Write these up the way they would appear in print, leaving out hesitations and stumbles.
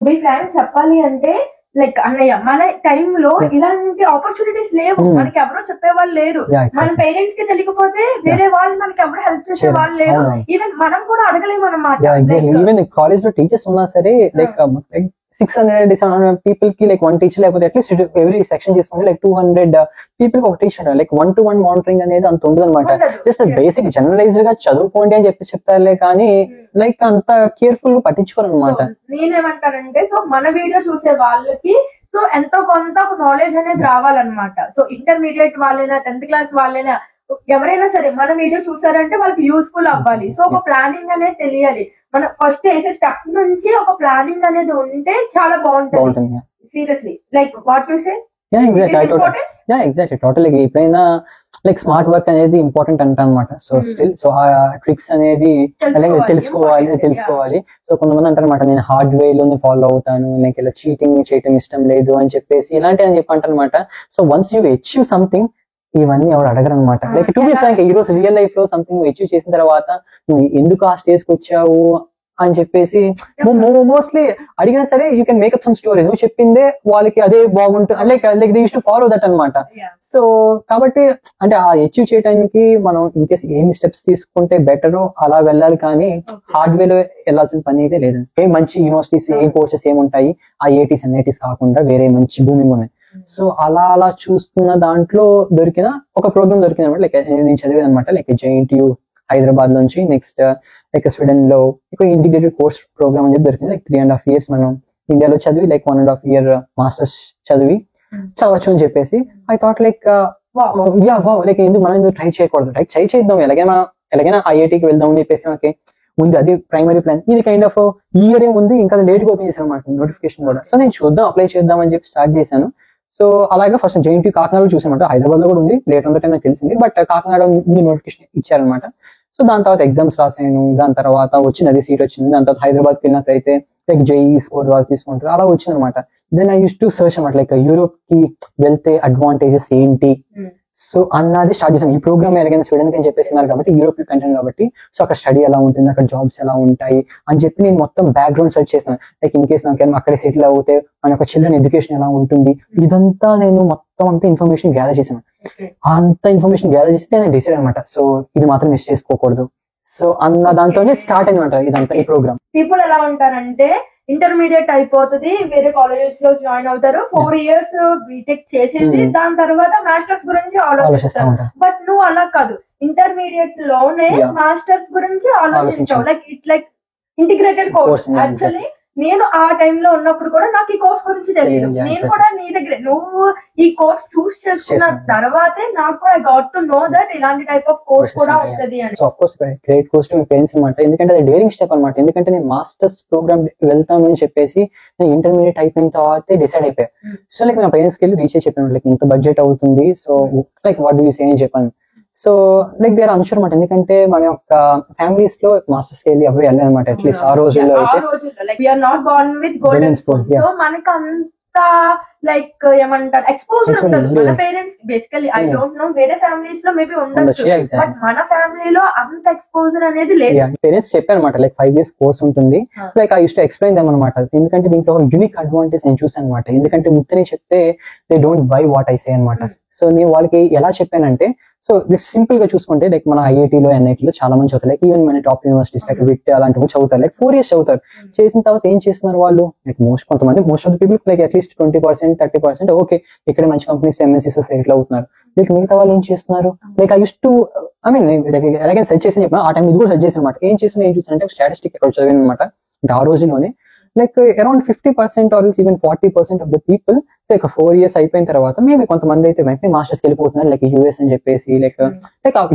Be frank చెప్పాలి అంటే like అన్నయ్య మన టైంలో ఇలాంటి ఆపర్చునిటీస్ లేవు, మనకి ఎవరో చెప్పేవాళ్ళు లేరు. మన పేరెంట్స్ కి తెలియకపోతే వేరే వాళ్ళు మనకి ఎవరు హెల్ప్ చేసే వాళ్ళు లేరు. ఈవెన్ మనం కూడా అడగలేము అన్నమాట. ఈవెన్ కాలేజ్ లో టీచర్స్ ఉన్నా సరే లైక్ 600-700 పీపుల్ కి లైక్ 1 టీచర్, లేకపోతే అట్లీస్ట్ ఎవ్రీ సెక్షన్ తీసుకుంటే లైక్ 200 పీపుల్ ఒక టీచర్. లైక్ 1-to-1 మానిటరింగ్ అనేది అంత ఉండదు అనమాట. జస్ట్ బేసిక్ జనరలైజ్డ్ గా చదువుకోండి అని చెప్తారులే కానీ లైక్ అంత కేర్ఫుల్ గా పట్టించుకోరు అనమాట. నేనేమంటానంటే సో మన వీడియో చూసే వాళ్ళకి సో ఎంతో కొంత నాలెడ్జ్ అనేది రావాలన్నమాట. సో ఇంటర్మీడియట్ వాళ్ళైనా 10th క్లాస్ వాళ్ళైనా ఎవరైనా సరే మన వీడియో చూసారంటే వాళ్ళకి యూస్ఫుల్ అవ్వాలి. సో ఒక ప్లానింగ్ అనేది తెలియాలి. మనం ఫస్ట్ వేసే స్టెప్ నుంచి ఒక ప్లానింగ్ అనేది ఉంటే చాలా బాగుంటుంది. Seriously like what you say. Exactly total ఎప్పుడైనా లైక్ స్మార్ట్ వర్క్ అనేది ఇంపార్టెంట్ అంట అనమాట. సో స్టిల్ సో ఆ ట్రిక్స్ అనేది తెలుసుకోవాలి. సో కొంతమంది అంటారు అనమాట, నేను హార్డ్ వే లోనే ఫాలో అవుతాను, నాకు ఇలా చీటింగ్ చేయటం ఇష్టం లేదు అని చెప్పేసి ఇలాంటి అని చెప్పి అంటారనమాట. So once you achieve something ఇవన్నీ ఎవరు అడగరు అనమాట. లైక్ టు బి ఫ్రాంక్ ఈ రోజు రియల్ లైఫ్ లో సంథింగ్ నువ్వు అచీవ్ చేసిన తర్వాత నువ్వు ఎందుకు ఆ స్టేజ్ కి వచ్చావు అని చెప్పేసి మోస్ట్లీ అడిగినా సరే you can makeup some story. నువ్వు చెప్పిందే వాళ్ళకి అదే బాగుంటుంది, like they use to follow that అనమాట. సో కాబట్టి అంటే ఆ అచీవ్ చేయడానికి మనం ఇన్ కేసు ఏం స్టెప్స్ తీసుకుంటే బెటరో అలా వెళ్ళాలి, కానీ హార్డ్ వేలో వెళ్ళాల్సిన పని అయితే లేదు. మంచి యూనివర్సిటీస్ ఏం కోర్సెస్ ఏముంటాయి, IITs NITs కాకుండా వేరే మంచి భూమింగ్ ఉన్నాయి. సో అలా చూస్తున్న దాంట్లో దొరికిన ఒక ప్రోగ్రామ్ దొరికింది అనమాట. లైక్ నేను చదివేది అనమాట. లైక్ JNTU హైదరాబాద్ నుంచి నెక్స్ట్ లైక్ స్వీడన్ లో ఇంటిగ్రేటెడ్ కోర్స్ ప్రోగ్రామ్ అని చెప్పి దొరికింది. లైక్ 3.5 years మనం ఇండియాలో చదివి లైక్ 1.5 year మాస్టర్స్ చదివి చదవచ్చు అని చెప్పేసి ఐ థాట్ లైక్ లైక్ ఎందుకు మనం ఎందుకు ట్రై చేయకూడదు, లైక్ ట్రై చేద్దాం, ఎలాగైనా IITకి వెళ్దాం అని చెప్పేసి మనకి ఉంది, అది ప్రైమరీ ప్లాన్. ఇది కైండ్ ఆఫ్ ఇయర్ ఉంది, ఇంకా లేట్ గా ఓపెన్ చేశాను అనమాట నోటిఫికేషన్ కూడా. సో నేను చూద్దాం, అప్లై చేద్దాం అని చెప్పి స్టార్ట్ చేశాను. సో అలాగే ఫస్ట్ JNTU కాకినాడలో చూసామంట, హైదరాబాద్ లో కూడా ఉంది, లేట్ ఉందంటే నాకు తెలిసింది, బట్ కాకినాడ ముందు నోటిఫికేషన్ ఇచ్చారనమాట. సో దాని తర్వాత ఎగ్జామ్స్ రాసాను, దాని తర్వాత వచ్చినది సీట్ వచ్చింది. దాని తర్వాత హైదరాబాద్కి వెళ్ళినట్లయితే లైక్ JEE స్కోర్ ద్వారా తీసుకుంటారు, అలా వచ్చింది అనమాట. Then I used to search అనమాట లైక్ యూరోప్ కి వెళ్తే అడ్వాంటేజెస్ ఏంటి. సో అన్నది స్టార్ట్ చేశాను. ఈ ప్రోగ్రామ్ ఎలాగైనా స్వీడన్ అని చెప్పేసినారు కాబట్టి యూరోప్ కంటెంట్ కాబట్టి సో అక్కడ స్టడీ ఎలా ఉంటుంది, అక్కడ జాబ్స్ ఎలా ఉంటాయి అని చెప్పి నేను మొత్తం బ్యాక్గ్రౌండ్ సెర్చ్ చేస్తాను. లైక్ ఇన్ కేసు నాకు అక్కడే సెటిల్ అవుతే మన యొక్క చిల్డ్రన్ ఎడ్యుకేషన్ ఎలా ఉంటుంది, ఇదంతా నేను మొత్తం అంతా ఇన్ఫర్మేషన్ గ్యాదర్ చేశాను. అంత ఇన్ఫర్మేషన్ గ్యాదర్ చేస్తే నేను డిసైడ్ అనమాట, సో ఇది మాత్రం మిస్ చేసుకోకూడదు. సో అన్న దాంతోనే స్టార్ట్ అయిందన్నమాట ఇదంతా ఈ ప్రోగ్రామ్. పీపుల్ ఎలా ఉంటారంటే ఇంటర్మీడియట్ అయిపోతుంది, వేరే కాలేజెస్ లో జాయిన్ అవుతారు, 4 years బీటెక్ చేసేసి దాని తర్వాత మాస్టర్స్ గురించి ఆలోచిస్తారు. బట్ నువ్వు అలా కాదు, ఇంటర్మీడియట్ లోనే మాస్టర్స్ గురించి ఆలోచించావు. Like integrated course. యాక్చువల్లీ నేను ఆ టైంలో ఉన్నప్పుడు కూడా నాకు ఈ కోర్స్ గురించి తెలియదు. నేను కూడా నీ దగ్గర నువ్వు ఈ కోర్స్ చూస్ చేసుకున్న తర్వాతే నాకు కూడా గాట్ టు నో దట్ ఇలాంటి టైప్ ఆఫ్ కోర్స్ కూడా ఉంటది అని. So of course great course to my parents అనమాట. ఎందుకంటే అది డేరింగ్ స్టెప్ అనమాట. ఎందుకంటే నేను మాస్టర్స్ ప్రోగ్రామ్ వెళ్తామని చెప్పేసి నేను ఇంటర్మీడియట్ అయిపోయిన తర్వాత డిసైడ్ అయిపోయా. సో లైక్ నా పేరెంట్స్కి వెళ్ళి రీచ్ చెప్పాను లైక్ ఇంత బడ్జెట్ అవుతుంది, so like what do you say అని చెప్పాను. So like they are unsure అనమాట. ఎందుకంటే మన యొక్క ఫ్యామిలీస్ లో మాస్టర్స్ వెళ్ళి అవి వెళ్ళాలన్నమాట. అట్లీస్ట్ ఆ రోజుల్లో లైక్ ఏమంటారు ఎక్స్పోజర్ ఉండదు. మన parents basically I don't know, వేరే ఫ్యామిలీస్ లో మేబీ ఉండొచ్చు, బట్ మన ఫ్యామిలీలో అంత ఎక్స్పోజర్ అనేది లేదు. పేరెంట్స్ చెప్పారు అనమాట లైక్ 5 years కోర్స్ ఉంటుంది. Like I used to explain them అనమాట. ఎందుకంటే దీంట్లో ఒక యూనిక్ అడ్వాంటేజ్ నేను చూసాను అనమాట. ఎందుకంటే ముత్తని చెప్తే they don't by what I say అనమాట. సో నేను వాళ్ళకి ఎలా చెప్పానంటే, సో సింపుల్ గా చూసుకుంటే లైక్ మన IITలో NITలో చాలా మంది చదువుతారు. లైక్ ఈవెన్ మన టాప్ యూనివర్సిటీస్ లైక్ విట్ అలాంటివి చదువుతారు. లైక్ 4 years చదువుతారు. చేసిన తర్వాత ఏం చేస్తున్నారు వాళ్ళు, like most of the people like at least 20% 30% okay ఇక్కడ మంచి కంపెనీస్ MNCs సెటిల్ అవుతున్నారు. లైక్ మిగతా వాళ్ళు ఏం చేస్తున్నారు, like I used to I mean ఎలాగైనా సెర్చ్ చేసి చెప్పిన ఆ టైం ఇది కూడా సెర్చ్ చేసాను అనమాట. ఏం చూసానంటే స్టాటిస్టిక్ ఎక్కడ చదివాను అనమాట. ఆ రోజులోనే like around 50% or even 40% of the people like 4 years అయిపోయిన తర్వాత మేబీ కొంతమంది అయితే వెంటనే మాస్టర్స్కి వెళ్ళిపోతున్నారు. లైక్ US అని చెప్పేసి like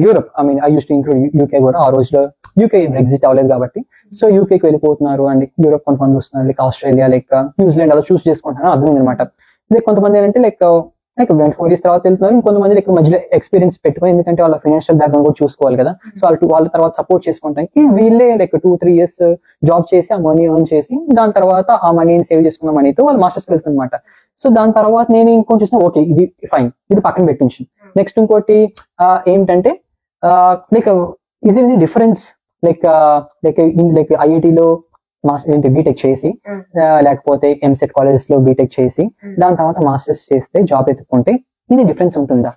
Europe, I mean I used to include UK కూడా. ఆ రోజులో UK ఎగ్జిట్ అవ్వలేదు కాబట్టి సో UKకి వెళ్ళిపోతున్నారు. అండ్ యూరోప్ కొంతమంది వస్తున్నారు, లైక్ ఆస్ట్రేలియా లైక్ న్యూజిలాండ్ అలా చూస్ చేసుకుంటున్నారు. అర్థమైంది అనమాట. లైక్ కొంతమంది ఏంటంటే లైక్ 4 years తర్వాత వెళ్తున్నారు. ఇంకొంతమంది లైక్ మధ్యలో ఎక్స్పీరియన్స్ పెట్టుకుని, ఎందుకంటే వాళ్ళ ఫైనాన్షియల్ బ్యాక్గ్రౌండ్ కూడా చూసుకోవాలి కదా. సో వాళ్ళ తర్వాత సపోర్ట్ చేసుకుంటానికి వీళ్ళే లైక్ 2-3 years జాబ్ చేసి ఆ మనీ ఎర్న్ చేసి దాని తర్వాత ఆ మనీని సేవ్ చేసుకున్న మనీతో వాళ్ళు మాస్టర్స్కి వెళ్తున్నమాట. సో దాని తర్వాత నేను ఇంకొంచెం చూసిన ఓకే ఇది ఫైన్, ఇది పక్కన పెట్టించు. నెక్స్ట్ ఇంకోటి ఏంటంటే like is any difference like IITలో ఏంటి బీటెక్ చేసి లేకపోతే ఎంసెట్ కాలేజెస్ లో బీటెక్ చేసి దాని తర్వాత మాస్టర్స్ చేస్తే జాబ్ ఎత్తుకుంటే ఇది డిఫరెన్స్ ఉంటుందా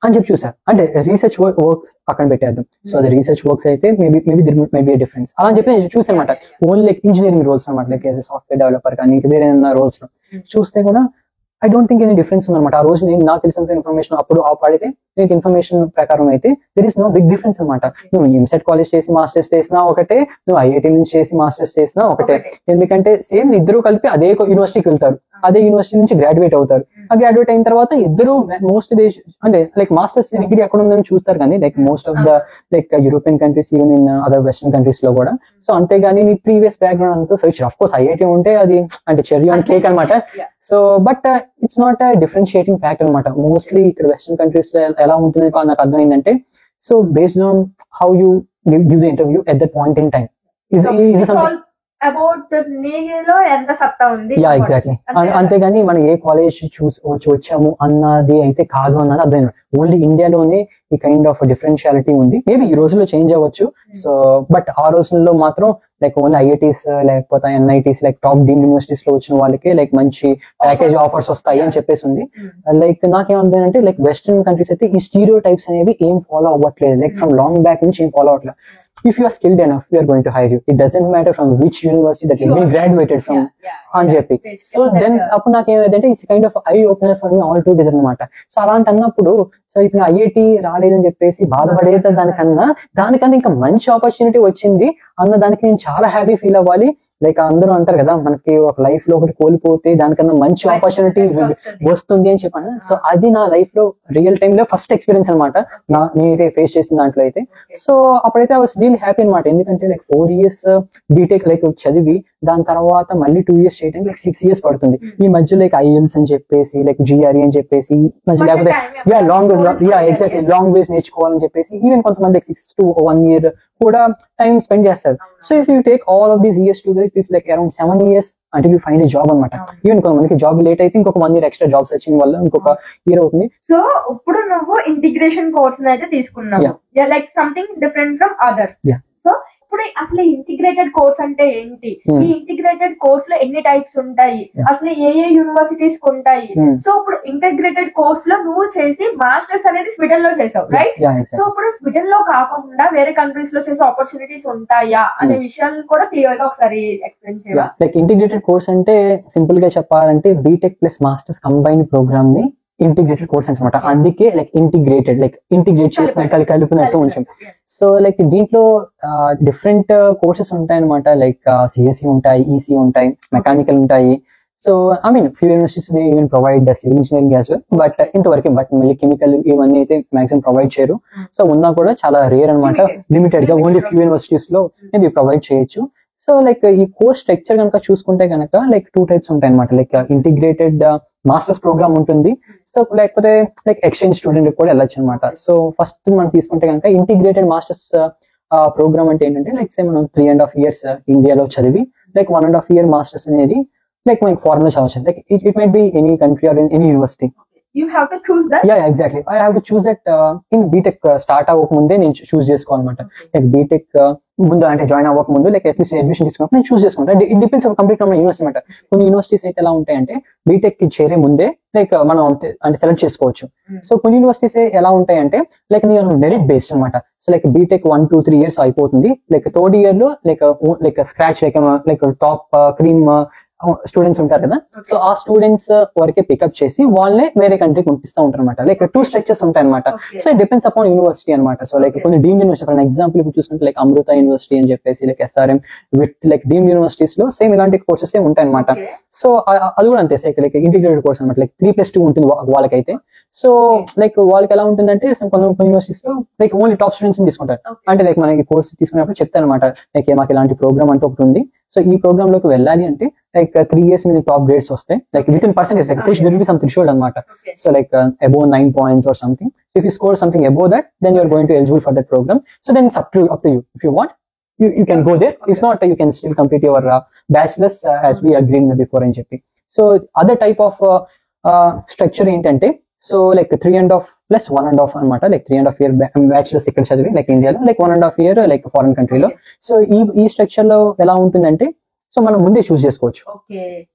అని చెప్పి చూసారు. అంటే రీసెర్చ్ వర్క్స్ పక్కన పెట్టేద్దాం. సో అది రీసెర్చ్ వర్క్స్ అయితే మేబీ డిఫరెన్స్ అలా అని చెప్పి నేను చూసాను అనమాట. ఓన్లీ లైక్ ఇంజనీరింగ్ రోల్స్ అనమాట, లైక్ సాఫ్ట్వేర్ డెవలపర్ కానీ ఇంకా వేరే రోల్స్ లో చూస్తే కూడా I don't think any difference ఉందన్నమాట. ఆ రోజు నేను నాకు తెలిసినంత ఇన్ఫర్మేషన్ అప్పుడు పాడితే మీకు ఇన్ఫర్మేషన్ ప్రకారం అయితే there is no big difference అనమాట. నువ్వు ఎంసెట్ కాలేజ్ చేసి మాస్టర్స్ చేసినా ఒకటే, నువ్వు ఐఐటి నుంచి చేసి మాస్టర్స్ చేసినా ఒకటే. ఎందుకంటే సేమ్ ఇద్దరు కలిపి అదే యూనివర్సిటీకి వెళ్తారు, అదే యూనివర్సిటీ నుంచి గ్రాడ్యుయేట్ అవుతారు. ఆ గ్రాడ్యుయేట్ అయిన తర్వాత ఇద్దరు మోస్ట్ అంటే లైక్ మాస్టర్స్ డిగ్రీ ఎక్కడ ఉందని చూస్తారు కానీ like most of the like European countries, even in other western countries లో కూడా. సో అంతేగాని మీ ప్రీవియస్ బ్యాక్గ్రౌండ్ అంతా సో ఆఫ్ కోర్స్ ఐఐటి ఉంటే అది అంటే చెర్రీ ఆన్ కేక్ అనమాట. So but it's not differentiating factor అనమాట. మోస్ట్లీ ఇక్కడ వెస్టర్న్ కంట్రీస్ లో ఎలా ఉంటుంది నాకు అర్థమైందంటే, so based on how you give the interview at that point in time about నీలో ఎంత సత్తా ఉంది. Yeah exactly. అంతేగాని మనం ఏ కాలేజ్ వచ్చాము అన్నది అయితే కాదు అన్నది అర్థం. ఓన్లీ ఇండియాలోనే ఈ కైండ్ ఆఫ్ డిఫరెన్షియాలిటీ ఉంది. మేబీ ఈ రోజుల్లో చేంజ్ అవ్వచ్చు. సో బట్ ఆ రోజుల్లో మాత్రం లైక్ ఓన్లీ ఐఐటీస్ లేకపోతే NITs like top deemed universities లో వచ్చిన వాళ్ళకి లైక్ మంచి ప్యాకేజ్ ఆఫర్స్ వస్తాయి అని చెప్పేసి ఉంది. లైక్ నాకేమంటే లైక్ వెస్టర్న్ కంట్రీస్ అయితే ఈ స్టీరియో టైప్స్ అనేవి ఏం ఫాలో అవ్వట్లేదు. లైక్ ఫ్రమ్ లాంగ్ బ్యాక్ నుంచి ఏం ఫాలో అవ్వట్లేదు. If you are skilled enough, we are going to hire you. It doesn't matter from which university that you've been graduated from. అని చెప్పి సో దెన్ అప్పుడు నాకు ఏమైందంటే it's kind of eye opener for me all together అనమాట. So అలాంటి అన్నప్పుడు so ఇప్పుడు IIT రాలేదని చెప్పేసి బాధపడేది దానికన్నా ఇంకా మంచి ఆపర్చునిటీ వచ్చింది అన్న దానికి నేను చాలా హ్యాపీ ఫీల్ అవ్వాలి. లైక్ అందరూ అంటారు కదా, మనకి ఒక లైఫ్ లో ఒకటి కోల్పోతే దానికన్నా మంచి ఆపర్చునిటీ వస్తుంది అని చెప్పాను. సో అది నా లైఫ్ లో రియల్ టైమ్ లో ఫస్ట్ ఎక్స్పీరియన్స్ అనమాట నేనైతే ఫేస్ చేసిన దాంట్లో అయితే. సో అప్పుడైతే ఐ వాస్ రియల్ హ్యాపీ అనమాట. ఎందుకంటే లైక్ 4 years బీటెక్ లైక్ చదివి దాని తర్వాత మళ్ళీ 2 years చేయడానికి లైక్ 6 years పడుతుంది. ఈ మధ్య లైక్ ఐఎల్స్ అని చెప్పేసి లైక్ జిఆర్ఈ అని చెప్పేసి లేకపోతే ఎగ్జాక్ట్లీ లాంగ్ వేస్ నేర్చుకోవాలని చెప్పేసి ఈవెన్ కొంతమంది 6 to 1 year కూడా టైం స్పెండ్ చేస్తారు. So if you take all of these years together it is like around 7 years until you find a job అనమాట. ఈవెన్ కొంతమందికి జాబ్ లేట్ అయితే ఇంకొక 1 year ఎక్స్ట్రా జాబ్ సర్చింగ్ వల్ల ఇంకొక year అవుతుంది. So ఇప్పుడు నువ్వు ఇంటిగ్రేషన్ కోర్స్ అయితే తీసుకున్నావు, like something different from others. So ఇప్పుడు అసలు ఇంటిగ్రేటెడ్ కోర్స్ అంటే ఏంటి, ఈ ఇంటిగ్రేటెడ్ కోర్స్ లో ఎన్ని టైప్స్ ఉంటాయి, అసలు ఏ యూనివర్సిటీస్ ఉంటాయి. సో ఇప్పుడు ఇంటిగ్రేటెడ్ కోర్స్ లో నువ్వు చేసి మాస్టర్స్ అనేది స్వీడన్ లో చేసావు, రైట్? సో ఇప్పుడు స్వీడన్ లో కాకుండా వేరే కంట్రీస్ లో చేసే ఆపర్చునిటీస్ ఉంటాయా అనే విషయాన్ని కూడా క్లియర్ గా ఒకసారి ఎక్స్ప్లెయిన్ చేయాలి. లైక్ ఇంటిగ్రేటెడ్ కోర్స్ అంటే సింపుల్ గా చెప్పాలంటే BTech plus masters combine program ని ఇంటిగ్రేటెడ్ కోర్స్ అనమాట. అందుకే లైక్ ఇంటిగ్రేటెడ్ లైక్ ఇంటిగ్రేట్ చేసినట్టు కలిపినట్టు ఉంచాం. సో లైక్ దీంట్లో డిఫరెంట్ కోర్సెస్ ఉంటాయి అనమాట. లైక్ సిఎస్సి ఉంటాయి, ఈసీ ఉంటాయి, మెకానికల్ ఉంటాయి. So I mean few universities even provide civil engineering as well, but ఇంతవరకు బట్ మళ్ళీ కెమికల్ ఇవన్నీ అయితే మాక్సిమం ప్రొవైడ్ చేయరు. సో ఉన్నా కూడా చాలా రేర్ అనమాట, లిమిటెడ్ గా ఓన్లీ ఫ్యూ యూనివర్సిటీస్ లో మేబీ ప్రొవైడ్ చేయొచ్చు. సో లైక్ ఈ కోర్స్ స్ట్రక్చర్ కనుక చూసుకుంటే కనుక లైక్ 2 types ఉంటాయి అనమాట. లైక్ ఇంటిగ్రేటెడ్ మాస్టర్స్ ప్రోగ్రామ్ ఉంటుంది. సో లేకపోతే లైక్ ఎక్స్చేంజ్ స్టూడెంట్ కూడా వెళ్ళొచ్చు అనమాట. సో ఫస్ట్ మనం తీసుకుంటే కనుక ఇంటిగ్రేటెడ్ మాస్టర్స్ ప్రోగ్రామ్ అంటే ఏంటంటే లైక్ సే మనం 3.5 years ఇండియాలో చదివి లైక్ 1.5 year మాస్టర్స్ అనేది లైక్ మనకి ఫారెన్ లో చదవచ్చు. Like it might be any country or any university. You have to choose that. Yeah, exactly. I have to choose that in BTech start అవ్వక ముందే నేను చూస్ చేసుకోవాలన్నమాట. లైక్ బీటెక్ ముందు అంటే జాయిన్ అవ్వక ముందు లైక్ అట్లీస్ట్ అడ్మిషన్ తీసుకున్నప్పుడు నేను చూస్ చేసుకుంటాను. It depends complete on university అనమాట. కొన్ని యూనివర్సిటీస్ అయితే ఎలా ఉంటాయంటే బీటెక్ కి చేరే ముందే లైక్ మనం అంటే సెలెక్ట్ చేసుకోవచ్చు. సో కొన్ని యూనివర్సిటీస్ ఎలా ఉంటాయంటే లైక్ నేను మెరిట్ బేస్డ్ అనమాట. సో లైక్ బీటెక్ 1, 2, 3 years అయిపోతుంది. లైక్ 3rd year లో like scratch like top cream students ఉంటారు కదా. సో ఆ స్టూడెంట్స్ వరకే పికప్ చేసి వాళ్ళే వేరే కంట్రీకి పంపిస్తూ ఉంటారు అనమాట. లైక్ 2 స్ట్రక్చర్స్ ఉంటాయి అనమాట. So it depends upon university అనమాట. సో లైక్ కొన్ని డీమ్డ్ యూనివర్సిటీ ఫర్ ఎగ్జాంపుల్ ఇప్పుడు చూసుకుంటే లైక్ అమృత యూనివర్సిటీ అని చెప్పేసి like SRM with like deemed universities లో సేమ్ ఇలాంటి కోర్సెస్ ఉంటాయి అనమాట. సో అది కూడా అంతే లైక్ ఇంటిగ్రేటెడ్ కోర్స్ అనమాట. లైక్ 3+2 ఉంటుంది వాళ్ళకైతే. సో లైక్ వాళ్ళకి ఎలా ఉంటుందంటే కొన్ని యూనివర్సిటీస్ లో లైక్ ఓన్లీ టాప్ స్టూడెంట్స్ తీసుకుంటారు. అంటే లైక్ మనకి కోర్స్ తీసుకున్నప్పుడు చెప్తారు అనమాట లైక్ మాకు ఇలాంటి ప్రోగ్రామ్ అంటే ఒకటి ఉంది. సో ఈ ప్రోగ్రామ్ లోకి వెళ్ళాలి అంటే లైక్ 3 years మీద టాప్ గ్రేడ్స్ వస్తాయి. Like with in percentage like there will be some threshold అనమాట. So like above 9 points or something. So if you score something above that, then you are going to eligible for that program. So then it's up to you. If you want, you can go there. If not, you can still complete your bachelor's as we agreed before అని చెప్పి. So other type of structure ఏంటంటే so like 3.5 plus 1.5 అనమాట. Like 3.5 year bachelors ఇక్కడ చదివి like ఇండియాలో like 1.5 year like foreign కంట్రీలో. So ఈ structure లో ఎలా ఉంటుందంటే సో మనం ముందే చూస్ చేసుకోవచ్చు.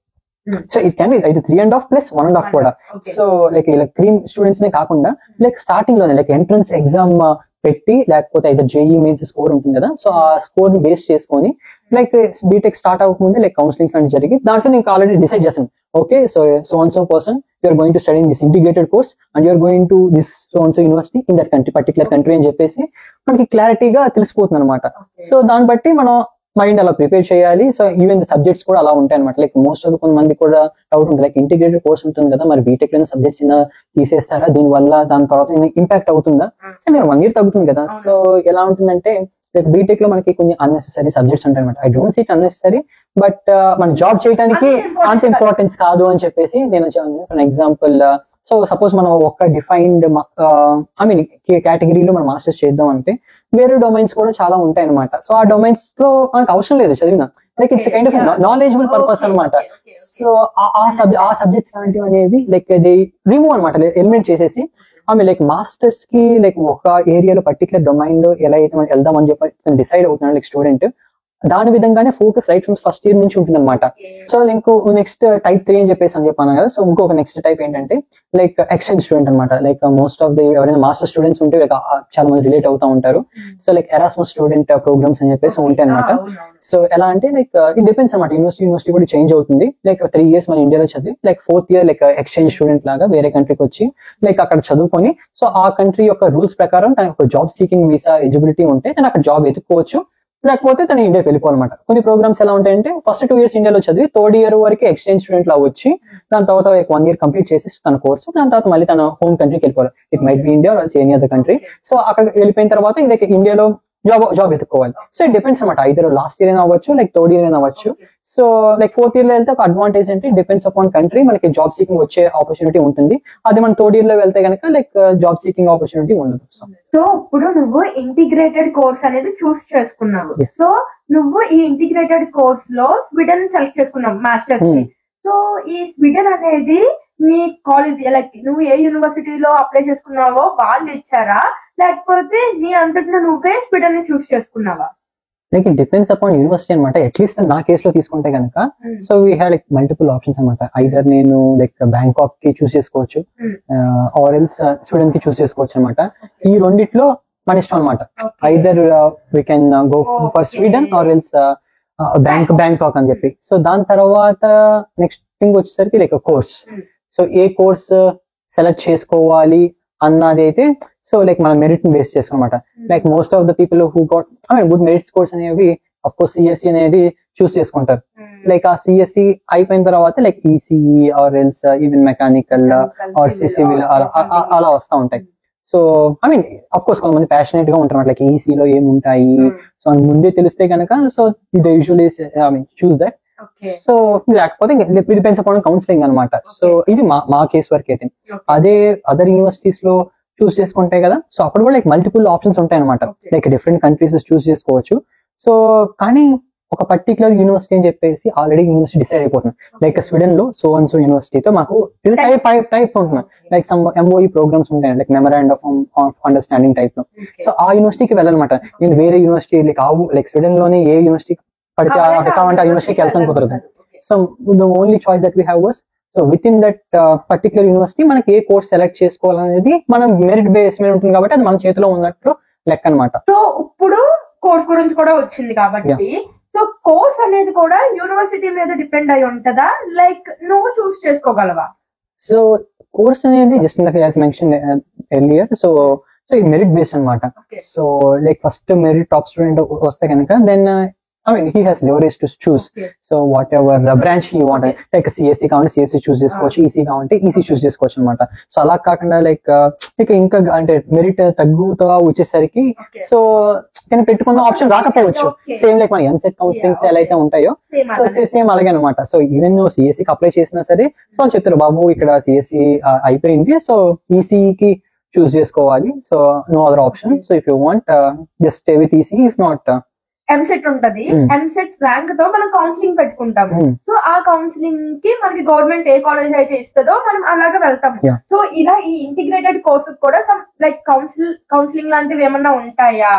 సో ఇట్ కెన్ బి అయితే 3.5 ప్లస్ 1.5 కూడా. సో లైక్ ఇలా క్రీమ్ స్టూడెంట్స్ నే కాకుండా లైక్ స్టార్టింగ్ లోనే లైక్ ఎంట్రన్స్ ఎగ్జామ్ పెట్టి లేకపోతే అయితే జేఈ మెయిన్స్ స్కోర్ ఉంటుంది కదా, సో ఆ స్కోర్ ని బేస్ చేసుకొని లైక్ బీటెక్ స్టార్ట్ అవ్వకముందే లైక్ కౌన్సిలింగ్స్ అంటే జరిగి దాంట్లో నేను ఆల్రెడీ డిసైడ్ చేస్తాను. Okay, so and so person you're going to study in this integrated course and you're going to this so university in that country, particular country అని చెప్పేసి మనకి క్లారిటీగా తెలిసిపోతుంది అనమాట. సో దాన్ని బట్టి మనం మైండ్ అలా ప్రిపేర్ చేయాలి. సో ఈవెన్ సబ్జెక్ట్స్ కూడా అలా ఉంటాయి అనమాట. లైక్ మోస్ట్ ఆఫ్ కొంతమంది కూడా డౌట్ ఉంటుంది, లైక్ ఇంటిగ్రేటెడ్ కోర్స్ ఉంటుంది కదా, మరి బీటెక్ లో సబ్జెక్ట్స్ తీసేస్తారా, దీనివల్ల దాని తర్వాత ఇంపాక్ట్ అవుతుందా? సో నేను 1 year తగ్గుతుంది కదా. సో ఎలా ఉంటుందంటే లైక్ బీటెక్ లో మనకి కొన్ని అన్నెసెసరీ సబ్జెక్ట్స్ ఉంటాయి అనమాట. I don't see it unnecessary, but మన జాబ్ చేయడానికి అంత ఇంపార్టెన్స్ కాదు అని చెప్పేసి నేను ఫర్ ఎగ్జాంపుల్, సో సపోజ్ మనం ఒక డిఫైన్డ్ ఐ మీన్ కేటగిరీలో మనం మాస్టర్స్ చేద్దాం అంటే వేరే డొమైన్స్ కూడా చాలా ఉంటాయి అనమాట. సో ఆ డొమైన్స్ లో మనకు అవసరం లేదు చదివిన, like it's kind of knowledgeable purpose అనమాట. సో ఆ సబ్జెక్ట్స్ లాంటివి అనేవి లైక్ అది రిమూవ్ అనమాట, ఎలిమినేట్ చేసేసి ఆమె లైక్ మాస్టర్స్ కి లైక్ ఒక ఏరియాలో పర్టికులర్ డొమైన్ లో ఎలా అయితే మనం వెళ్దాం అని చెప్పి డిసైడ్ అవుతున్నాడు లైక్ స్టూడెంట్, దాని విధంగానే focus right from first year నుంచి ఉంటుంది అనమాట. సో ఇంకో నెక్స్ట్ టైప్ 3 అని చెప్పేసి అని చెప్పాను కదా. సో ఇంకొక నెక్స్ట్ టైప్ ఏంటంటే లైక్ ఎక్స్చేంజ్ స్టూడెంట్ అనమాట. లైక్ మోస్ట్ ఆఫ్ ది ఎవరైనా మాస్టర్ స్టూడెంట్స్ ఉంటే చాలా మంది రిలేట్ అవుతా ఉంటారు. So like Erasmus student programs అని చెప్పేసి ఉంటాయి అనమాట. సో ఎలా అంటే లైక్ ఇట్ డిపెండ్స్ అనమాట, యూనివర్సిటీ కూడా చేంజ్ అవుతుంది. లైక్ 3 years మన ఇండియాలో చదివి like 4th year like exchange student లాగా వేరే కంట్రీకి వచ్చి లైక్ అక్కడ చదువుకొని, సో ఆ కంట్రీ యొక్క రూల్స్ ప్రకారం తనకు ఒక జాబ్ సీకింగ్ వీసా ఎలిజిబిలిటీ ఉంటే తను అక్కడ జాబ్ ఎత్తుకోవచ్చు, లేకపోతే తను ఇండియాకి వెళ్ళిపోవాలన్నమాట. కొన్ని ప్రోగ్రామ్స్ ఎలా ఉంటాయంటే ఫస్ట్ 2 years ఇండియాలో చదివి 3rd year వరకు ఎక్స్చేంజ్ స్టూడెంట్ లా వచ్చి దాని తర్వాత 1 year కంప్లీట్ చేసి తన కోర్సు, దాని తర్వాత మళ్ళీ తన హోమ్ కంట్రీకి వెళ్ళిపోవాలి. It might be India or any other country. So అక్కడ వెళ్ళిపోయిన తర్వాత లైక్ ఇండియాలో జాబ్ ఎత్తుకోవాలి. సో ఇట్ డిపెండ్స్ అనమాట, ఐదర్ లాస్ట్ ఇయర్ అయినా అవ్వచ్చు, లైక్ 3rd year అయినా అవ్వచ్చు. సో లైక్ 4th year లో వెళ్తే ఒక అడ్వాంటేజ్ అంటే డిపెండ్స్ అపాన్ కంట్రీ, మనకి జాబ్ సీకింగ్ వచ్చే ఆపర్చునిటీ ఉంటుంది. అది మన 3rd year లో వెళ్తే కనుక లైక్ జాబ్ సీకింగ్ ఆపర్చునిటీ ఉండదు. సో ఇప్పుడు నువ్వు ఇంటిగ్రేటెడ్ కోర్స్ అనేది చూస్ చేసుకున్నావు. సో నువ్వు ఈ ఇంటిగ్రేటెడ్ కోర్స్ లో స్వీడన్ సెలెక్ట్ చేసుకున్నావు మాస్టర్స్ కి. సో ఈ స్వీడన్ అనేది నీ కాలేజ్ లైక్ నువ్వు ఏ యూనివర్సిటీలో అప్లై చేసుకున్నావో వాళ్ళు ఇచ్చారా, లేకపోతే నీ అంతట్లో నువ్వే స్వీడన్ ని చూస్ చేసుకున్నావా? Like it depends upon university అనమాట. అట్లీస్ట్ నా కేసులో తీసుకుంటే కనుక so we had like multiple options అనమాట. ఐదర్ నేను లైక్ బ్యాంకాక్ కి చూస్ చేసుకోవచ్చు, ఆర్ ఎల్స్ స్వీడన్ కి చూస్ చేసుకోవచ్చు అనమాట. ఈ రెండిట్లో మన ఇష్టం అనమాట. Either we can go for Sweden or else Bangkok అని చెప్పి. సో దాని తర్వాత నెక్స్ట్ థింగ్ వచ్చేసరికి లైక్ కోర్స్. సో ఏ కోర్స్ సెలెక్ట్ చేసుకోవాలి అన్నది అయితే సో లైక్ మన మెరిట్ ని బేస్ చేసుకోనమాట. Like most of the people who got I mean good merit scores అనేవి అఫ్ కోర్స్ సిఎస్సి అనేది చూస్ చేసుకుంటారు. లైక్ ఆ సిఎస్సి అయిపోయిన తర్వాత like ECE or else even mechanical or civil అలా వస్తూ ఉంటాయి. So I mean of course కొంతమంది ప్యాషనేట్ గా ఉంటారు లైక్ ఈసీలో ఏముంటాయి, సో ముందే తెలిస్తే కనుక సో ఇది usually I mean choose that. So లేకపోతే డిపెండ్స్ అపాన్ కౌన్సిలింగ్ అనమాట. సో ఇది మా కేసు వరకు అయితే. అదే అదర్ యూనివర్సిటీస్ లో చూస్ చేసుకుంటే కదా, సో అప్పుడు కూడా లైక్ మల్టిపుల్ ఆప్షన్స్ ఉంటాయి అనమాట. లైక్ డిఫరెంట్ కంట్రీస్ చూస్ చేసుకోవచ్చు. సో కానీ ఒక పర్టికులర్ యూనివర్సిటీ అని చెప్పేసి ఆల్రెడీ యూనివర్సిటీ డిసైడ్ అయిపోతుంది. లైక్ స్వీడన్ లో సో అండ్ సో యూనివర్సిటీతో మాకు టైప్ ఉంటుంది. లైక్ సమ్ ఎంఓఈ ప్రోగ్రామ్స్ ఉంటాయి like memorandum of understanding type లో. సో ఆ యూనివర్సిటీకి వెళ్ళాలన్నమాట. నేను వేరే యూనివర్సిటీ లైక్ స్వీడన్ లోనే ఏ యూనివర్సిటీ పడితే కావాలంటే ఆ యూనివర్సిటీకి వెళ్తాను కుదరదు. So the only choice that we have was so with in that particular university మనకి ఏ కోర్స్ సెలెక్ట్ చేసుకోవాలనేది మనం మెరిట్ బేస్ మీద ఉంటుంది కాబట్టి అది మన చేతిలో ఉన్నట్లు లెక్క అనమాట. సో ఇప్పుడు కోర్స్ గురించి కూడా వచ్చింది కాబట్టి సో కోర్స్ అనేది కూడా యూనివర్సిటీ మీద డిపెండ్ అయి ఉంటుందా, లైక్ నువ్వు చూస్ చేసుకోగలవా? సో కోర్స్ అనేది just as mention earlier so ఇది మెరిట్ బేస్ అనమాట. So like first merit top student వస్తే కనుక then I mean, he has leverage to choose. So whatever branch he wanted, like CSC కావాలంటే CSC చూస్ చేసుకోవచ్చు, EC కావాలంటే EC చూస్ చేసుకోవచ్చు అనమాట. So అలా కాకుండా లైక్ ఇంకా అంటే మెరిట్ తగ్గుతా వచ్చేసరికి సో నేను పెట్టుకున్న ఆప్షన్ రాకపోవచ్చు. సేమ్ లైక్ మన ఎంసెట్ కౌన్సిలింగ్స్ ఎలా అయితే ఉంటాయో సో సేమ్ అలాగే అనమాట. సో ఈవెన్ నువ్వు సిఎస్సి కి అప్లై చేసినా సరే సో వాళ్ళు చెప్తారు బాబు ఇక్కడ సిఎస్సి అయిపోయింది సో ఈసీ కి చూస్ చేసుకోవాలి. So no other option. So if you want just stay with EC, if not EAMCET ఉంటది. ఎంసెట్ ర్యాంక్ తో మనం కౌన్సిలింగ్ పెట్టుకుంటాము. సో ఆ కౌన్సిలింగ్ కి మనకి గవర్నమెంట్ ఏ కాలేజ్ అయితే ఇస్తుందో మనం అలాగే వెళ్తాము. సో ఇలా ఈ ఇంటిగ్రేటెడ్ కోర్సెస్ కూడా సమ్ లైక్ కౌన్సిలింగ్ లాంటివి ఏమన్నా ఉంటాయా?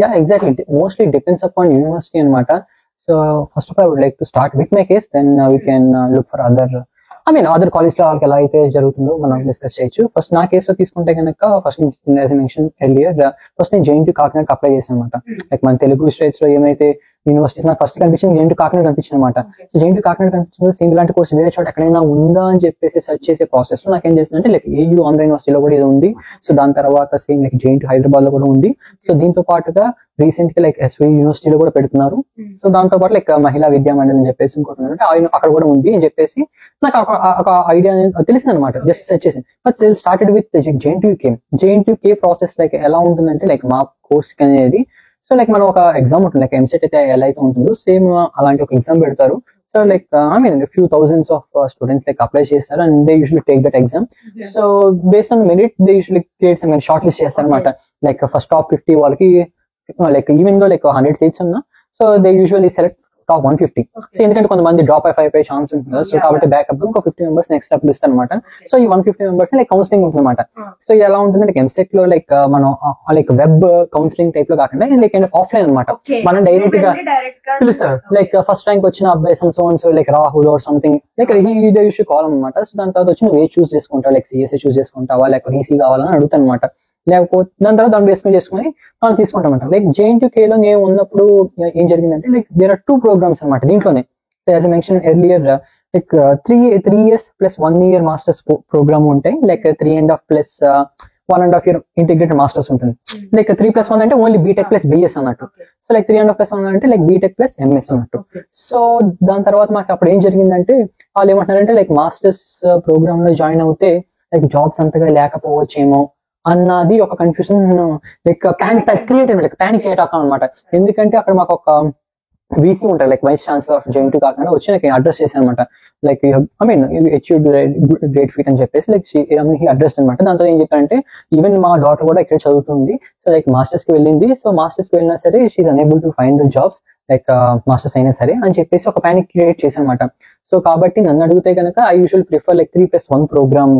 Yeah exactly. Mostly depends upon university అనమాట. So first of all I would like to start with my case, then we can look for other college లో వాళ్ళకి ఎలా అయితే జరుగుతుందో మనం డిస్కస్ చేయొచ్చు. ఫస్ట్ నా కేసు లో తీసుకుంటే కనుక ఫస్ట్ మెన్షన్ ఎర్లియర్, ఫస్ట్ నేను జేఎన్టీయూ కాకినాడకి అప్లై చేశాను అనమాట. లైక్ మన తెలుగు స్టేట్స్ లో ఏమైతే యూనివర్సిటీస్ నాకు ఫస్ట్ కనిపించింది జేఎన్టీయూ కాకినాడ కనిపించింది అనమాట. జేఎన్టీయూ కాకినాడ కనిపించింది, సేమ్ ఇలాంటి కోర్స్ వేరే చోట ఎక్కడైనా ఉందా అని చెప్పేసి సెర్చ్ చేసే ప్రాసెస్ లో నాకు ఏం చేసిందంటే లైక్ ఏయూ ఆంధ్ర యూనివర్సిటీలో కూడా ఇది ఉంది. సో దాని తర్వాత సేమ్ లైక్ జేఎన్టీయూ హైదరాబాద్ లో కూడా ఉంది. సో దీంతో పాటుగా రీసెంట్ గా లైక్ ఎస్వి యూనివర్సిటీలో కూడా పెడుతున్నారు. సో దాంతో పాటు లైక్ మహిళా విద్యా మండలి అని చెప్పేసి ఇంకోటి అక్కడ కూడా ఉంది అని చెప్పేసి నాకు ఒక ఐడియా తెలిసింది అనమాట. జస్ట్ సెర్చ్ చేసి but started with JNTU process like ఎలా ఉంటుందంటే లైక్ మా కోర్స్ అనేది, సో లైక్ మనం ఒక ఎగ్జామ్ ఉంటుంది లైక్ ఎంసెట్ అయితే ఎలా అయితే ఉంటుందో సేమ్ అలాంటి ఒక ఎగ్జామ్ పెడతారు. So like few thousands of students like apply చేస్తారు and they usually take that exam. So based on merit they usually create some short list చేస్తారు అనమాట. Like first top 50 వాళ్ళకి like even though like 100 seats ఉన్నా, so they usually select top 150. So ఎందుకంటే కొంతమంది drop అయిపోయే chance ఉంటుంది కదా. So కాబట్టి బ్యాకప్ ఇంకో 50 మెంబర్స్ నెక్స్ట్ అప్ ఇస్తారు అనమాట. సో ఈ 150 మెంబర్స్ లైక్ కౌన్సిలింగ్ ఉంటుంది అనమాట. సో ఎలా ఉంటుంది లైక్ ఎంసెట్ లో లైక్ మనం లైక్ వెబ్ కౌన్సిలింగ్ టైప్ లో కాకుండా లైక్ ఆఫ్లైన్ అనమాట. మనం డైరెక్ట్ గా పిలుస్తారు లైక్ ఫస్ట్ ర్యాంక్ వచ్చిన అబ్బాయి so like Rahul or something like he call అనమాట. సో దాని తర్వాత వచ్చి నువ్వు ఏ చూస్ చేసుకుంటావు, లైక్ సిఎస్ఏ చూస్ చేసుకుంటావా లేక ఈసీ కావాలని అడుగుతాను అనమాట. లేకపోతే దాని తర్వాత దాన్ని చేసుకుని మనం తీసుకుంటామంట. లైక్ జేఎన్టీయూ లో నేను ఉన్నప్పుడు ఏం జరిగిందంటే లైక్ దేర్ ఆర్ 2 ప్రోగ్రామ్స్ అనమాట దీంట్లోనే. So as I mention earlier like 3 years plus 1 year masters programme ఉంటాయి. Like 3.5 plus 1.5 year integrated masters ఉంటుంది. లైక్ 3+1 అంటే ఓన్లీ బీటెక్ ప్లస్ బిఎస్ అన్నట్టు. సో లైక్ 3.5+1 అంటే లైక్ బీటెక్ ప్లస్ ఎంఎస్ అన్నట్టు. So దాని తర్వాత మాకు అప్పుడు ఏం జరిగిందంటే వాళ్ళు ఏమంటున్నారంటే లైక్ మాస్టర్స్ ప్రోగ్రామ్ లో జాయిన్ అవుతే లైక్ జాబ్స్ అంతగా లేకపోవచ్చేమో అన్నది ఒక కన్ఫ్యూజన్ లైక్ ప్యానిక్ అటాక్ అనమాట. ఎందుకంటే అక్కడ మాకు ఒక వీసీ ఉంటారు like vice chancellor of JNTU Kakinada వచ్చి నాకు అడ్రస్ చేశాను అనమాట. లైక్ అచీవ్డ్ గ్రేట్ ఫీట్ అని చెప్పేసి లైక్ హీ అడ్రస్ అనమాట. దాంతో ఏం చెప్పారంటే ఈవెన్ మా డాటర్ కూడా ఇక్కడ చదువుతుంది. సో లైక్ మాస్టర్స్ కి వెళ్ళింది. సో మాస్టర్స్ కి వెళ్ళినా సరే she unable to find the jobs like masters అయినా సరే అని చెప్పేసి ఒక ప్యానిక్ క్రియేట్ చేశాను అనమాట. సో కాబట్టి నన్ను అడిగితే కనుక I usual prefer like 3+1 programme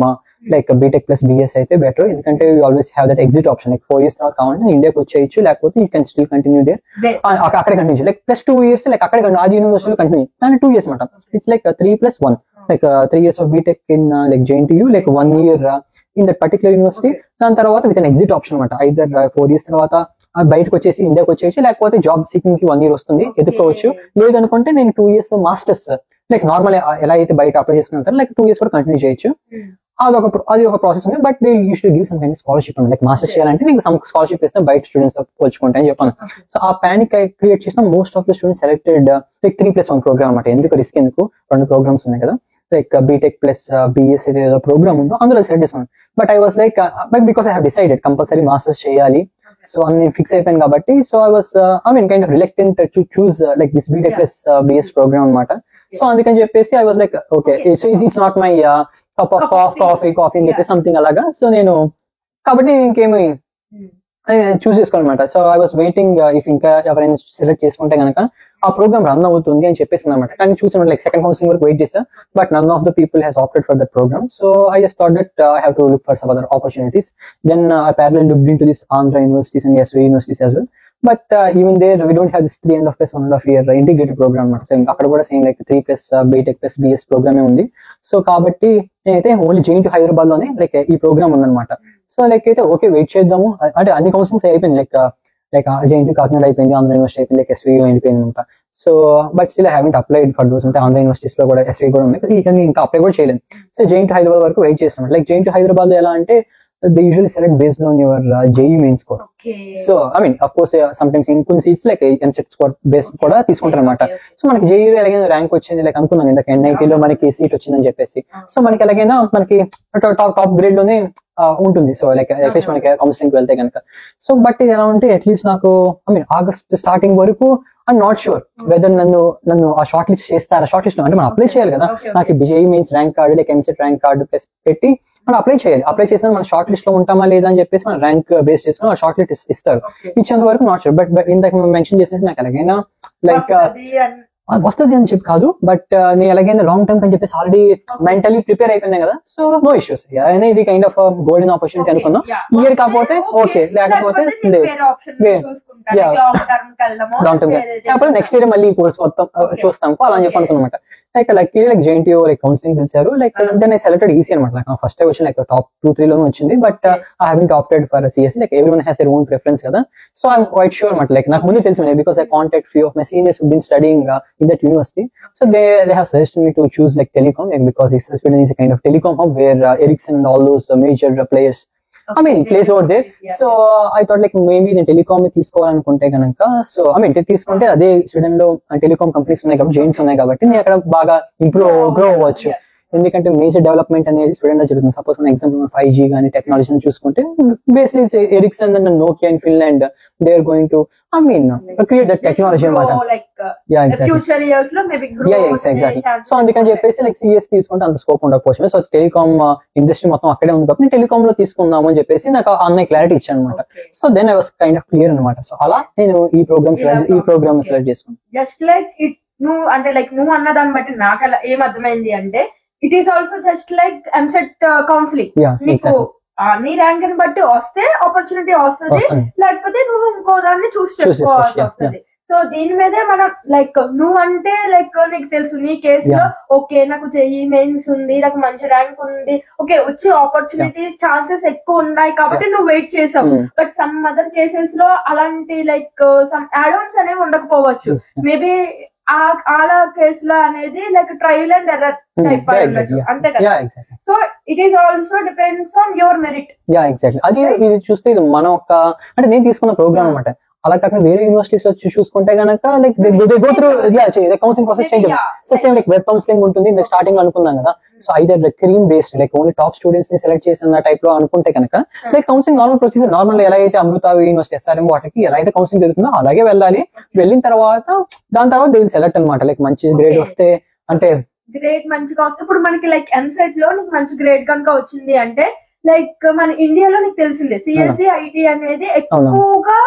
like BTech plus BS అయితే బెటర్. ఎందుకంటే you always have that exit option. Like 4 years తర్వాత కావాలంటే ఇండియాకి వచ్చేయచ్చు, లేకపోతే you can still continue there అక్కడే continue like plus 2 years like అక్కడే అది యూనివర్సిటీలో కంటిన్యూ కానీ 2 years అనమాట. It's like 3+1 like 3 years of BTech in like JNTU like 1 year in that particular university. దాని తర్వాత విత్ అన్ ఎగ్జిట్ ఆప్షన్ అనమాట. Either 4 years తర్వాత బయటకు వచ్చేసి ఇండియాకి వచ్చేసి లేకపోతే జాబ్ సీకింగ్ కి 1 year వస్తుంది ఎదుర్కోవచ్చు. లేదనుకుంటే నేను 2 years మాస్టర్స్ లైక్ నార్మల్ ఎలా అయితే బయట అప్లై చేసుకుంటారు లైక్ 2 years కూడా కంటిన్యూ చేయొచ్చు. అది ఒక ప్రాసెస్ ఉంది. But they usually give some kind scholarship like masters చేయాలంటే నీకు సమ్ స్కాలర్షిప్ ఇస్తే బయట స్టూడెంట్స్ పోల్చుకుంటా అని చెప్పాను. సో ఆ ప్యానిక్ క్రియేట్ చేసిన most of the students selected like 3+1 program అనమాట. ఎందుకు రిస్క్ ఎందుకు, 2 ప్రోగ్రామ్స్ ఉన్నాయి కదా లైక్ బీటెక్ ప్లస్ బిఎస్ ఏదో ప్రోగ్రామ్ ఉందో అందులో సెలెక్ట్ చేసుకున్నాను. But I was like because I have decided compulsory masters చేయాలి. సో నేను ఫిక్స్ అయిపోయాను కాబట్టి so I was kind of reluctant to choose like this BTech plus BS program అనమాట. So అందుకని చెప్పేసి I was like okay so it's not my cup of coffee అని చెప్పేసి something అలాగా. సో నేను కాబట్టి ఇంకేమి చూస్ చేసుకోవాలన్నమాట. So I was waiting if ఇంకా ఎవరైనా సెలెక్ట్ చేసుకుంటే కనుక ఆ ప్రోగ్రామ్ రన్ అవుతుంది అని చెప్పేసి అనమాట. కానీ చూసాను లైక్ సెకండ్ కౌన్సిలింగ్ వరకు వెయిట్ చేసా, but none of the people has opted for that programme. So I just thought that I have to look for some other opportunities. Then I parallel looked into this Andhra universities and SV universities as well. But even there we don't have this 3.5+ 1.5 year integrated programme అనమాట. So అక్కడ కూడా same like 3+ BTech plus BS ప్రోగ్రామే ఉంది. So కాబట్టి నేనైతే only JNTU Hyderabad లోనే like ఈ programme ఉందన్నమాట. సో లైక్ అయితే ఓకే వెయిట్ చేద్దాము అంటే అన్ని కౌన్సిలింగ్స్ అయిపోయింది లైక్ జేఎన్టీయూ కాకినాడ అయిపోయింది, ఆంధ్ర యూనివర్సిటీ అయిపోయింది, లైక్ ఎస్వి అయిపోయింది అనమాట. So but still I haven't applied for those. అంటే ఆంధ్ర యూనివర్సిటీస్ లో కూడా ఎస్వి కూడా ఉన్నాయి, ఇంకా అప్లై కూడా చేయలేదు. సో జేఎన్టీయూ హైదరాబాద్ వరకు వెయిట్ చేస్తున్నాం. లైక్ జేఎన్టీయూ హైదరాబాద్ లో ఎలా అంటే they usually select based on your JEE main score. So of course sometimes in కొన్ని seats like EAMCET score base కూడా తీసుకుంటారు అనమాట. సో మనకి JEE ఎలాగైనా ర్యాంక్ వచ్చింది లైక్ అనుకున్నాను ఇందాక NIT లో మనకి సీట్ వచ్చిందని చెప్పేసి. సో మనకి ఎలాగైనా మనకి టాప్ గ్రేడ్ లోనే ఉంటుంది. సో లైక్ అట్లీస్ట్ మనకి కౌన్సిలింగ్ కి వెళ్తే కనుక. సో బట్ ఇది ఎలా ఉంటే అట్లీస్ట్ నాకు ఆగస్ట్ స్టార్టింగ్ వరకు ఐఎమ్ నాట్ షూర్ వెదర్ నన్ను ఆ షార్ట్ లిస్ట్ చేస్తారా. షార్ట్ లిస్ట్ అంటే మనం అప్లై చేయాలి కదా. నాకు JEE mains rank card like EAMCET rank card plus పెట్టి మనం అప్లై చేయాలి. అప్లై చేసిన మన షార్ట్ లిస్ట్ లో ఉంటామా లేదా అని చెప్పేసి మన ర్యాంక్ బేస్ చేసుకుని ఆ షార్ట్ లిస్ట్ ఇస్తారు. ఇచ్చేంత వరకు నాట్ షూర్. బట్ ఇందాక మెన్షన్ చేసినట్టు నాకు ఎలాగైనా లైక్ వస్తుంది అని చెప్పి కాదు, బట్ నేను ఎలాగైనా లాంగ్ టర్మ్ అని చెప్పేసి ఆల్రెడీ మెంటలీ ప్రిపేర్ అయిపోయింది కదా, సో నో ఇష్యూస్. ఇది కైండ్ ఆఫ్ గోల్డెన్ ఆపర్చునిటీ అనుకున్నాం. ఇయర్ కాకపోతే ఓకే, లేకపోతే లాంగ్ టర్మ్ కాకపోతే నెక్స్ట్ ఇయర్ మళ్ళీ కోర్స్ మొత్తం చూస్తాం అలా అని చెప్పి అనుకున్నమాట. లక్కీలీ JNTU కౌన్సిలింగ్ పిలిచారు. దెన్ ఐ సెలెక్టెడ్ ఈసీ అనమాట. ఫస్ట్ వచ్చిన టాప్ 2-3 లోనే వచ్చింది, but I haven't opted for CSE. Everyone has their own preference కదా, సో ఐఎమ్ క్వైట్ షూర్ అనమాట. నాకు ముందు తెలుసు, because eye contact few of my seniors who been studying in that university, so they have suggested me to choose telecom, because Sweden is a kind of telecom hub where Ericsson and all those major players place over there. So I thought maybe నేను telecom తీసుకోవాలనుకుంటే కనుక, so తీసుకుంటే అదే Sweden లో telecom companies ఉన్నాయి కాబట్టి, Giants ఉన్నాయి కాబట్టి నేను అక్కడ బాగా గ్రో అవ్వచ్చు. ఎందుకంటే మేజర్ డెవలప్మెంట్ అనేది స్టూడెంట్ లో జరుగుతుంది. సపోజ్ మన ఎగ్జాంపుల్ 5G కానీ టెక్నాలజీ చూసుకుంటే, basically Ericsson and Nokia in Finland, they are going to create that technology అన్నమాట. ఎగ్జాక్ట్లీ. సో అందుకని చెప్పేసి CS తీసుకుంటే అంత స్కోప్ ఉండకపోవచ్చు. సో టెలికామ్ ఇండస్ట్రీ మొత్తం అక్కడే ఉంది కాబట్టి టెలికామ్ లో తీసుకుందాం అని చెప్పేసి నాకు అన్నయ్య క్లారిటీ ఇచ్చాను అనమాట. So then I was kind of clear అనమాట. సో అలా నేను ఈ ప్రోగ్రామ్ సెలెక్ట్ చేసుకున్నాను. జస్ట్ లైక్ ఇట్ నువ్వు అంటే నువ్వు అన్న దాన్ని బట్టి నాకు అలా ఏం అర్థమైంది అంటే, it is also just like EAMCET counselling. నీకు నీ ర్యాంక్ ని బట్టి వస్తే ఆపర్చునిటీ వస్తుంది, లేకపోతే నువ్వు ఇంకో దాన్ని చూస్ చేసుకోవాల్సి వస్తుంది. సో దీని మీదే మనం నువ్వు అంటే నీకు తెలుసు నీ కేసులో ఓకే నాకు JEE మెయిన్స్ ఉంది, నాకు మంచి ర్యాంక్ ఉంది, ఓకే వచ్చే ఆపర్చునిటీ ఛాన్సెస్ ఎక్కువ ఉన్నాయి కాబట్టి నువ్వు వెయిట్ చేసావు. బట్ సమ్ అదర్ కేసెస్ లో అలాంటి సమ్ యాడ్ ఆన్స్ అనేవి ఉండకపోవచ్చు. మేబీ ఆలా కేసులో అనేది ట్రయల్ అండ్ ఎర్రర్ టైప్ ఉండొచ్చు, అంతే కదా. So it is also depends on your merit. Exactly. అది ఇది చూస్తే ఇది మన అంటే నేను తీసుకున్న ప్రోగ్రామ్ అనమాట. అలా కాకుండా వేరే యూనివర్సిటీస్ లో చూసుకుంటే కనుక counselling process change. So same web counselling ఉంటుంది. స్టార్టింగ్ లో అనుకున్నాం కదా, so either cream based only top students ని సెలెక్ట్ చేసిన టైప్ లో అనుకుంటే కనుక కౌన్సిలింగ్ నార్మల్ ప్రొసీజర్, నార్మల్ ఎలా అయితే అమృత యూనివర్సిటీ SRM వాటికి ఎలా అయితే కౌన్సిలింగ్ జరుగుతుందో అలాగే వెళ్ళాలి. వెళ్ళిన తర్వాత దాని తర్వాత దే విల్ సెలెక్ట్ అనమాట. మంచి గ్రేడ్ వస్తే, అంటే గ్రేడ్ మంచిగా వస్తే, ఇప్పుడు మనకి ఎంసెట్ లో నీకు మంచి గ్రేడ్ కనుక వచ్చింది అంటే మన ఇండియాలో నీకు తెలిసిందే CSE IT అనేది ఎక్కువగా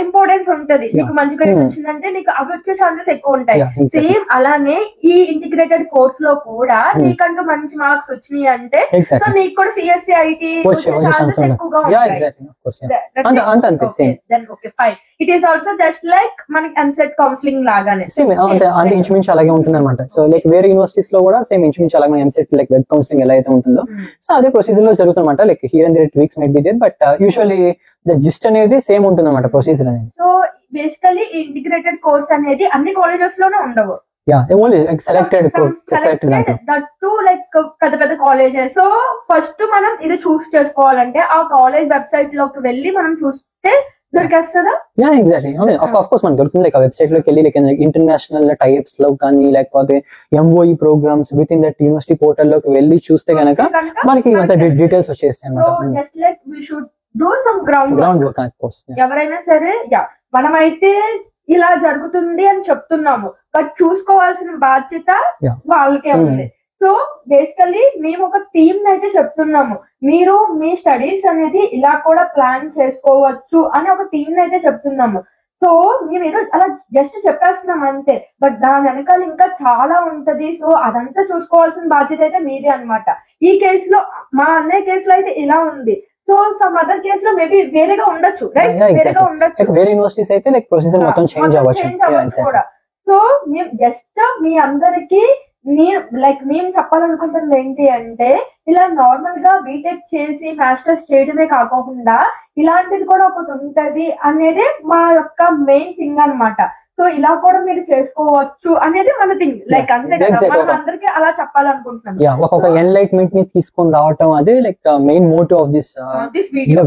ఇంపార్టెన్స్ ఉంటది. నీకు మంచి గ్రేడ్ వచ్చిందంటే నీకు అవి వచ్చే ఛాన్సెస్ ఎక్కువ ఉంటాయి. సేమ్ అలానే ఈ ఇంటిగ్రేటెడ్ కోర్స్ లో కూడా నీకంటూ మంచి మార్క్స్ వచ్చినాయి అంటే సో నీకు కూడా CSE IT ఛాన్సెస్ ఎక్కువగా ఉంటాయి. It is also just like మనకి ఎంసెట్ కౌన్సిలింగ్ లాగానే అంటే ఇంచుమించు అలాగే ఉంటుంది అనమాట. సో వేరే యూనివర్సిటీస్ లో కూడా సేమ్ ఇంచుమించు అలాగే ఎంసెట్ వెబ్ కౌన్సిలింగ్ ఎలా అయితే ఉంటుందో సో అదే ప్రొసీజర్ లో జరుగుతుందన్నమాట. Here and there tweaks might be there, but usually the gist అనేది సేమ్ ఉంటుంది అన్నమాట ప్రొసీజర్ అనేది. సో బేసికలీ ఇంటిగ్రేటెడ్ కోర్స్ అనేది అన్ని కాలేజెస్ లోనే ఉండవు. సెలెక్టెడ్ పెద్ద పెద్ద కాలేజెస్. సో ఫస్ట్ మనం ఇది చూస్ చేసుకోవాలంటే ఆ కాలేజ్ వెబ్సైట్ లోకి వెళ్ళి మనం చూస్తే దొరికేస్తుందా? ఎగ్జాక్ట్లీ. ఆఫ్ కోర్స్ మనకు దొరుకుతుంది. వెబ్సైట్ లోకి వెళ్ళి ఇంటర్నేషనల్ టైప్స్ లో కానీ లేకపోతే MOE programs with in that university portal లోకి వెళ్ళి చూస్తే కనుక మనకి డీటెయిల్స్ వచ్చేస్తాయి అన్నమాట. Do some ground work. ఎవరైనా సరే మనమైతే ఇలా జరుగుతుంది అని చెప్తున్నాము, బట్ చూసుకోవాల్సిన బాధ్యత వాళ్ళకే ఉంది. సో బేసికల్లీ మేము ఒక థీమ్ అయితే చెప్తున్నాము, మీరు మీ స్టడీస్ అనేది ఇలా కూడా ప్లాన్ చేసుకోవచ్చు అని ఒక థీమ్ అయితే చెప్తున్నాము. సో మేము ఏదో అలా జస్ట్ చెప్పేస్తున్నాం అంతే, బట్ దాని వెనకాల ఇంకా చాలా ఉంటది. సో అదంతా చూసుకోవాల్సిన బాధ్యత అయితే మీదే అనమాట. ఈ కేసులో మా అన్నయ్య కేసులో అయితే ఇలా ఉంది. సో సమ్ అదర్ కేస్ లో మేబీ వేరేగా ఉండొచ్చు, రైట్? వేరేగా ఉండొచ్చు. వేరే యూనివర్సిటీస్ అయితే ప్రొసీజర్ మొత్తం చేంజ్ అవ్వచ్చు కూడా. సో మేము జస్ట్ మీ అందరికి మేము చెప్పాలనుకుంటుంది ఏంటి అంటే, ఇలా నార్మల్ గా బీటెక్ చేసి మాస్టర్స్ చేయడమే కాకుండా ఇలాంటిది కూడా ఒకటి ఉంటది అనేది మా యొక్క మెయిన్ థింగ్ అన్నమాట. సో ఇలా కూడా మీరు చేసుకోవచ్చు అనేది మన థింగ్. అంతే కదా, మనం అందరికి అలా చెప్పాలనుకుంటున్నాం. ఒక ఎన్లైట్మెంట్ ని తీసుకొని రావటం అదే main motive of this video.